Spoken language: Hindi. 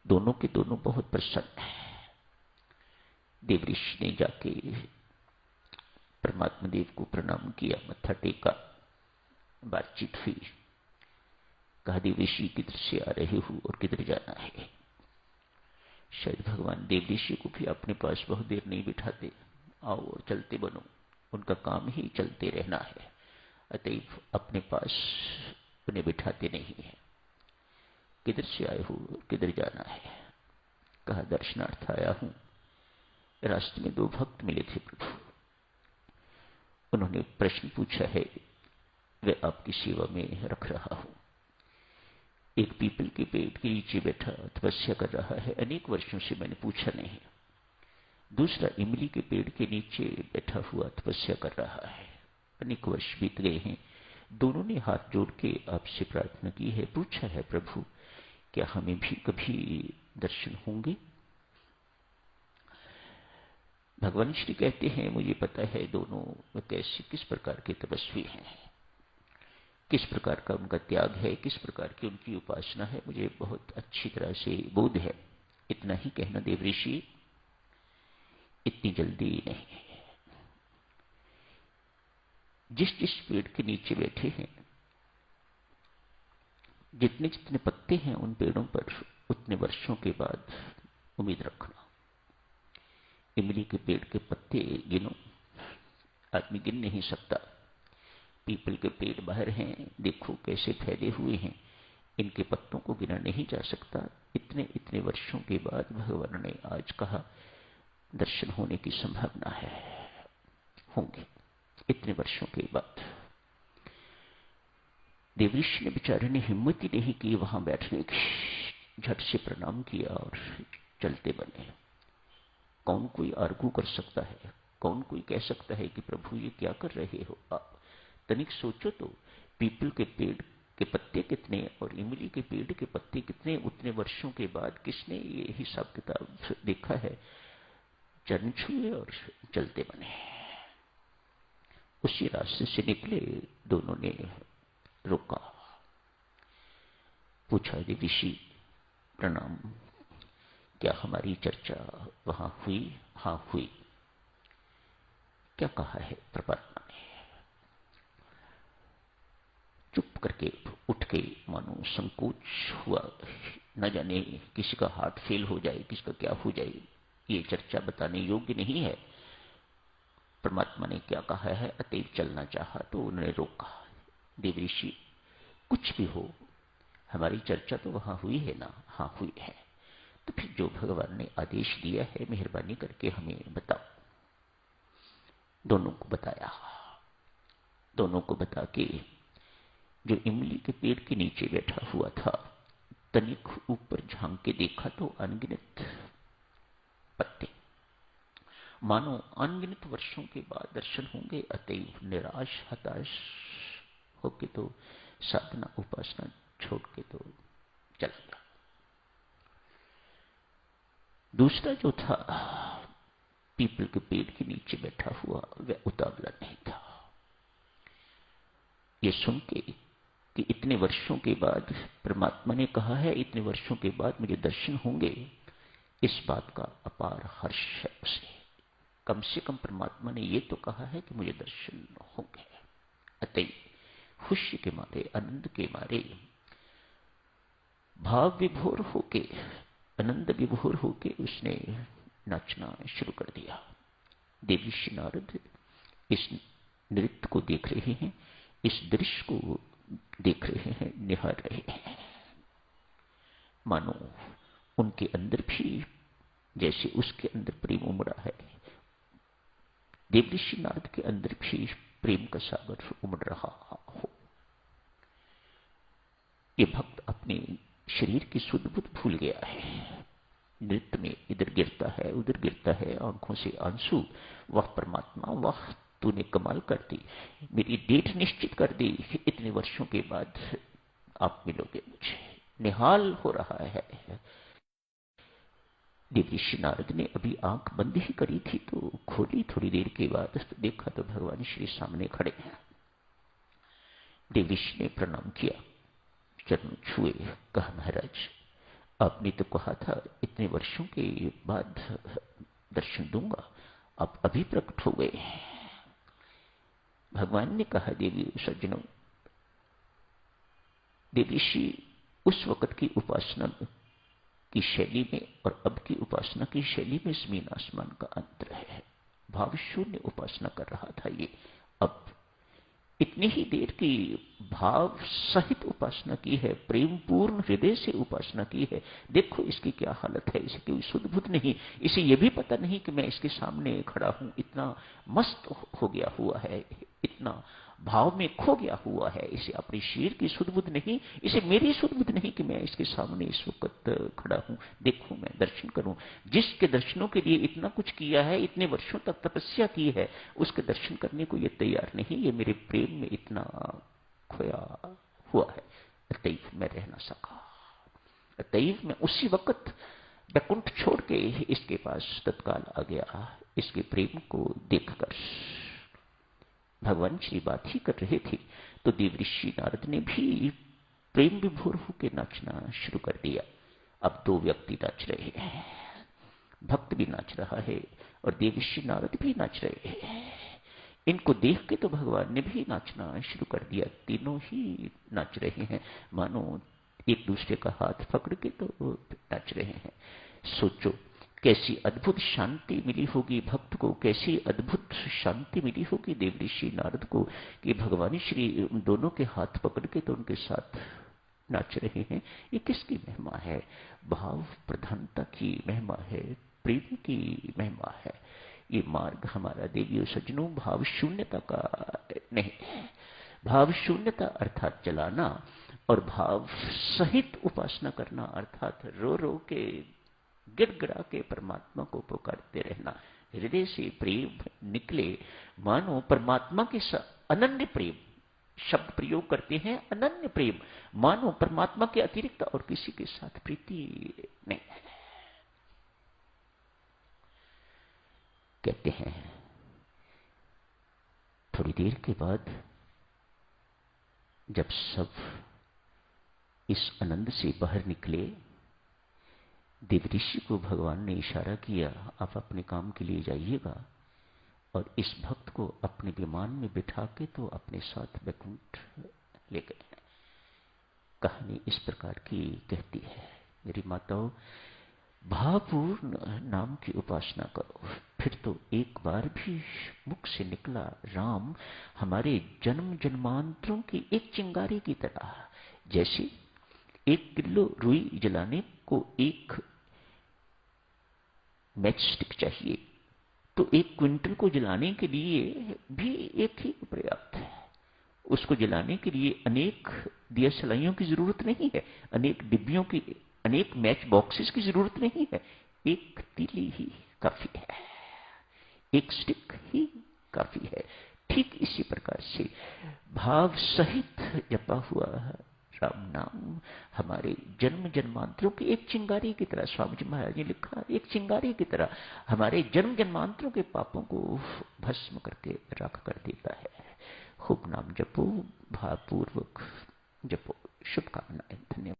दोनों के दोनों बहुत प्रसन्न हैं। देव ऋषि ने जाके परमात्मा देव को प्रणाम किया, मत्था टेका, बातचीत हुई। कहा, देव ऋषि किधर से आ रहे हो और किधर जाना है? शायद भगवान देव ऋषि को भी अपने पास बहुत देर नहीं बिठाते, आओ और चलते बनो, उनका काम ही चलते रहना है, अतएव अपने पास उन्हें बिठाते नहीं है। किधर से आए हो, किधर जाना है? कहा, दर्शनार्थ आया हूं। रास्ते में दो भक्त मिले थे प्रभु, उन्होंने प्रश्न पूछा है, वे आपकी सेवा में रख रहा हूं। एक पीपल के पेड़ के नीचे बैठा तपस्या कर रहा है, अनेक वर्षों से मैंने पूछा नहीं। दूसरा इमली के पेड़ के नीचे बैठा हुआ तपस्या कर रहा है, अनेक वर्ष बीत गए हैं। दोनों ने हाथ जोड़ के आपसे प्रार्थना की है, पूछा है, प्रभु क्या हमें भी कभी दर्शन होंगे? भगवान श्री कहते हैं, मुझे पता है दोनों कैसे किस प्रकार के तपस्वी हैं, किस प्रकार का उनका त्याग है, किस प्रकार की उनकी उपासना है, मुझे बहुत अच्छी तरह से बोध है। इतना ही कहना देव ऋषि, इतनी जल्दी नहीं। जिस जिस पेड़ के नीचे बैठे हैं, जितने जितने पत्ते हैं उन पेड़ों पर, उतने वर्षों के बाद उम्मीद रखना। इमली के पेड़ के पत्ते गिनो, आदमी गिन नहीं सकता। पीपल के पेड़ बाहर हैं, देखो कैसे फैले हुए हैं, इनके पत्तों को गिना नहीं जा सकता। इतने इतने वर्षों के बाद भगवान ने आज कहा, दर्शन होने की संभावना है, होंगे इतने वर्षों के बाद। देव ऋषि ने बेचारे ने हिम्मत ही नहीं की वहां बैठने की, झट से प्रणाम किया और चलते बने। कौन कोई आर्गू कर सकता है, कौन कोई कह सकता है कि प्रभु ये क्या कर रहे हो आप? तनिक सोचो तो, पीपल के पेड़ के पत्ते कितने और इमली के पेड़ के पत्ते कितने, उतने वर्षों के बाद किसने ये हिसाब किताब देखा है? चरण छुए और चलते बने। उसी रास्ते से निकले, दोनों ने रोका, पूछा, देव ऋषि प्रणाम, क्या हमारी चर्चा वहां हुई? हां हुई। क्या कहा है परमात्मा ने? चुप करके उठ के मानो संकोच हुआ, न जाने किसी का हार्ट फेल हो जाए, किसका क्या हो जाए, ये चर्चा बताने योग्य नहीं है। परमात्मा ने क्या कहा है, अतएव चलना चाहा तो उन्होंने रोका। देव ऋषि, कुछ भी हो, हमारी चर्चा तो वहां हुई है ना? हाँ हुई है। तो फिर जो भगवान ने आदेश दिया है, मेहरबानी करके हमें बताओ। दोनों को बताया। दोनों को बता के जो इमली के पेड़ के नीचे बैठा हुआ था, तनिक ऊपर झांक के देखा तो अनगिनत पत्ते, मानो अनगिनत वर्षों के बाद दर्शन होंगे। अतएव निराश हताश होके तो साधना उपासना छोड़ के तो चल गया। दूसरा जो था पीपल के पेड़ के नीचे बैठा हुआ, वह उतावला नहीं था। ये सुन के कि इतने वर्षों के बाद परमात्मा ने कहा है, इतने वर्षों के बाद मुझे दर्शन होंगे, इस बात का अपार हर्ष है उसे। कम से कम परमात्मा ने ये तो कहा है कि मुझे दर्शन होंगे। अतः खुशी के मारे, आनंद के मारे, भाव विभोर होके, आनंद विभोर होके उसने नाचना शुरू कर दिया। देवर्षि नारद इस नृत्य को देख रहे हैं, इस दृश्य को देख रहे हैं, निहार रहे हैं। मानो उनके अंदर भी जैसे उसके अंदर प्रेम उमड़ा है, देवर्षि नारद के अंदर भी प्रेम का सागर उमड़ रहा हो। ये भक्त अपने शरीर की सुध बुध भूल गया है, नृत्य में इधर गिरता है उधर गिरता है, आंखों से आंसू। वह परमात्मा, वह तूने कमाल कर दी, मेरी डेट निश्चित कर दी, इतने वर्षों के बाद आप मिलोगे मुझे। निहाल हो रहा है। देवर्षि नारद ने अभी आंख बंद ही करी थी तो खोली, थोड़ी देर के बाद देखा तो भगवान श्री सामने खड़े हैं। देवर्षि ने प्रणाम किया, चरण छुए, कहा, महाराज आपने तो कहा था इतने वर्षों के बाद दर्शन दूंगा, आप अभी प्रकट हो गए। भगवान ने कहा, देवी सज्जनों, देवीषि उस वक्त की उपासना की शैली में और अब की उपासना की शैली में जमीन आसमान का अंतर है। भाव शून्य उपासना कर रहा था ये, अब इतनी ही देर की भाव सहित उपासना की है, प्रेम पूर्ण हृदय से उपासना की है। देखो इसकी क्या हालत है, इसे कोई शुद्ध बुद्ध नहीं, इसे यह भी पता नहीं कि मैं इसके सामने खड़ा हूं, इतना मस्त हो गया हुआ है, इतना भाव में खो गया हुआ है। इसे अपने शरीर की शुद्ध बुद्ध नहीं, इसे मेरी शुद्ध बुद्ध नहीं कि मैं इसके सामने इस वक्त खड़ा हूं, देखूं, मैं दर्शन करूं। जिसके दर्शनों के लिए इतना कुछ किया है, इतने वर्षों तक तपस्या की है, उसके दर्शन करने को ये तैयार नहीं। ये मेरे प्रेम में इतना खोया हुआ है, अतएव मैं रह ना सका। अतएव मैं उसी वक्त बैकुंठ छोड़ के इसके पास तत्काल आ गया, इसके प्रेम को देखकर। भगवान श्री बात ही कर रहे थे तो देवऋषि नारद ने भी प्रेम विभोर होकर नाचना शुरू कर दिया। अब दो व्यक्ति नाच रहे हैं, भक्त भी नाच रहा है और देवऋषि नारद भी नाच रहे हैं। इनको देख के तो भगवान ने भी नाचना शुरू कर दिया। तीनों ही नाच रहे हैं, मानो एक दूसरे का हाथ पकड़ के तो नाच रहे हैं। सोचो कैसी अद्भुत शांति मिली होगी भक्त को, कैसी अद्भुत शांति मिली होगी देवऋषि नारद को कि भगवान श्री दोनों के हाथ पकड़ के तो उनके साथ नाच रहे हैं। ये किसकी महिमा है? भाव प्रधानता की महिमा है, प्रेम की महिमा है। ये मार्ग हमारा देवियों सज्जनों भाव शून्यता का नहीं है। भाव शून्यता अर्थात चलाना और भाव सहित उपासना करना अर्थात रो रो के गिड़गिड़ा के परमात्मा को पुकारते रहना। हृदय से प्रेम निकले, मानो परमात्मा के अनन्य प्रेम, शब्द प्रयोग करते हैं अनन्य प्रेम, मानो परमात्मा के अतिरिक्त और किसी के साथ प्रीति नहीं है। कहते हैं थोड़ी देर के बाद जब सब इस आनंद से बाहर निकले, देवऋषि को भगवान ने इशारा किया, आप अपने काम के लिए जाइएगा और इस भक्त को अपने विमान में बिठा के तो अपने साथ बैकुंठ ले गए। कहानी इस प्रकार की कहती है, मेरी माताओं, भावपूर्ण नाम की उपासना करो, फिर तो एक बार भी मुख से निकला राम हमारे जन्म जन्मांतरों की एक चिंगारी की तरह। जैसे 1 किलो रुई जलाने को एक मैच स्टिक चाहिए, तो 1 क्विंटल को जलाने के लिए भी एक ही पर्याप्त है। उसको जलाने के लिए अनेक दिया सलाइयों की जरूरत नहीं है, अनेक डिब्बियों की, अनेक मैच बॉक्सेस की जरूरत नहीं है। एक तीली ही काफी है, एक स्टिक ही काफी है। ठीक इसी प्रकार से भाव सहित जपा हुआ राम नाम हमारे जन्म जन्मांतरों की एक चिंगारी की तरह, स्वामी जी महाराज ने लिखा, एक चिंगारी की तरह हमारे जन्म जन्मांतरों के पापों को भस्म करके राख कर देता है। खूब नाम जपो, भावपूर्वक जपो। शुभकामनाएं, धन्यवाद।